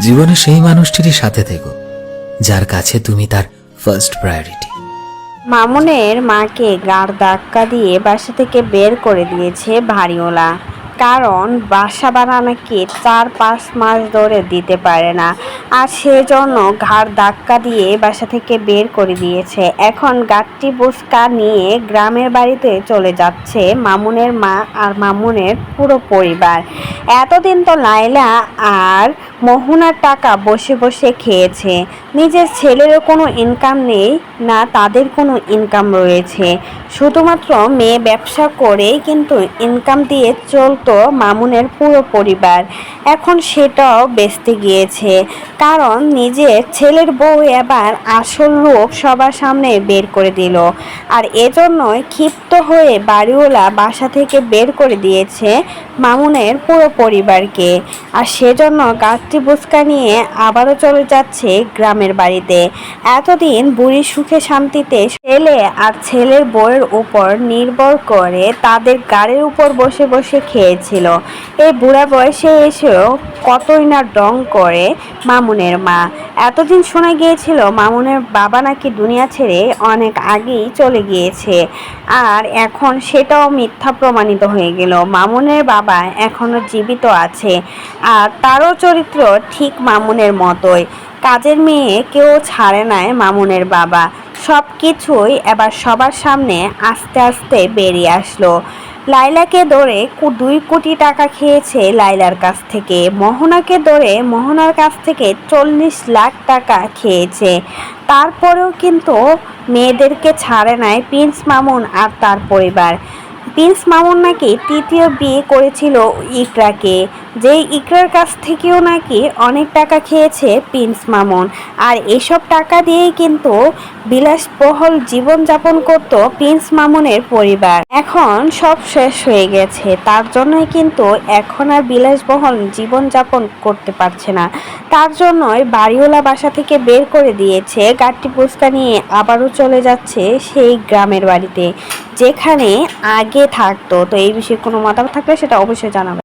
জীবনে সেই মানুষটিরই সাথে থেকো যার কাছে তুমি তার ফার্স্ট প্রায়োরিটি। মামুনের মাকে গাড় ধাক্কা দিয়ে বাসা থেকে বের করে দিয়েছে বাড়িওয়ালা। কারণ বাসা ভাড়া নাকি 4-5 মাস ধরে দিতে পারে না, আর সেজন্য ঘাড় ধাক্কা দিয়ে বাসা থেকে বের করে দিয়েছে। এখন গাড়টি বুসকা নিয়ে গ্রামের বাড়িতে চলে যাচ্ছে মামুনের মা আর মামুনের পুরো পরিবার। এতদিন তো লাইলা আর মোহনার টাকা বসে বসে খেয়েছে, নিজের ছেলেরও কোনো ইনকাম নেই, না তাদের কোনো ইনকাম রয়েছে। শুধুমাত্র মেয়ে ব্যবসা করেই কিন্তু ইনকাম দিয়ে চলতো মামুনের পুরো পরিবার। এখন সেটাও বেচতে গিয়েছে, কারণ নিজের ছেলের বউ এবার আসল রূপ সবার সামনে বের করে দিল। আর এজন্যই ক্ষিপ্ত হয়ে বাড়িওয়ালা বাসা থেকে বের করে দিয়েছে মামুনের পুরো পরিবারকে। আর সেজন্য গাছটি বুসকা নিয়ে আবারও চলে যাচ্ছে গ্রামের বাড়িতে। এতদিন বুড়ি সুখে শান্তিতে ছেলে আর ছেলের বউয়ের উপর নির্ভর করে তাদের গাড়ির উপর বসে বসে খেয়েছিল। এই বুড়া বয়সে এসেও কতই না ডং করে মামুনের মা। এতদিন শোনা গিয়েছিল মামুনের বাবা নাকি দুনিয়া ছেড়ে অনেক আগেই চলে গিয়েছে, আর এখন সেটাও মিথ্যা প্রমাণিত হয়ে গেল। মামুনের বাবা এখনো জীবিত আছে, আর তারও চরিত্র ঠিক মামুনের মতোই। কাজের মেয়ে কেউ ছাড়ে নাই মামুনের বাবা। সব কিছুই এবার সবার সামনে আস্তে আস্তে বেরিয়ে আসলো। লাইলাকে ধরে 2 কোটি টাকা খেয়েছে লাইলার কাছ থেকে, মোহনাকে ধরে মোহনার কাছ থেকে 40 লাখ টাকা খেয়েছে। তারপরেও কিন্তু মেয়েদেরকে ছাড়ে নাই প্রিন্স মামুন আর তার পরিবার। প্রিন্স মামুন নাকি তৃতীয় বিয়ে করেছিল ইকরাকে, যেই ইকরার কাছ থেকেও নাকি অনেক টাকা খেয়েছে প্রিন্স মামুন। আর এসব টাকা দিয়েই কিন্তু বিলাসবহুল জীবনযাপন করত প্রিন্স মামুনের পরিবার। এখন সব শেষ হয়ে গেছে, তার জন্যই কিন্তু এখন আর বিলাসবহুল জীবনযাপন করতে পারছে না। তার জন্যই বাড়িওয়ালা বাসা থেকে বের করে দিয়েছে। গাড়টি পুস্কা নিয়ে আবারও চলে যাচ্ছে সেই গ্রামের বাড়িতে যেখানে আগে থাকতো। তো এই বিষয়ে কোনো মতামত থাকলে সেটা অবশ্যই জানাবেন।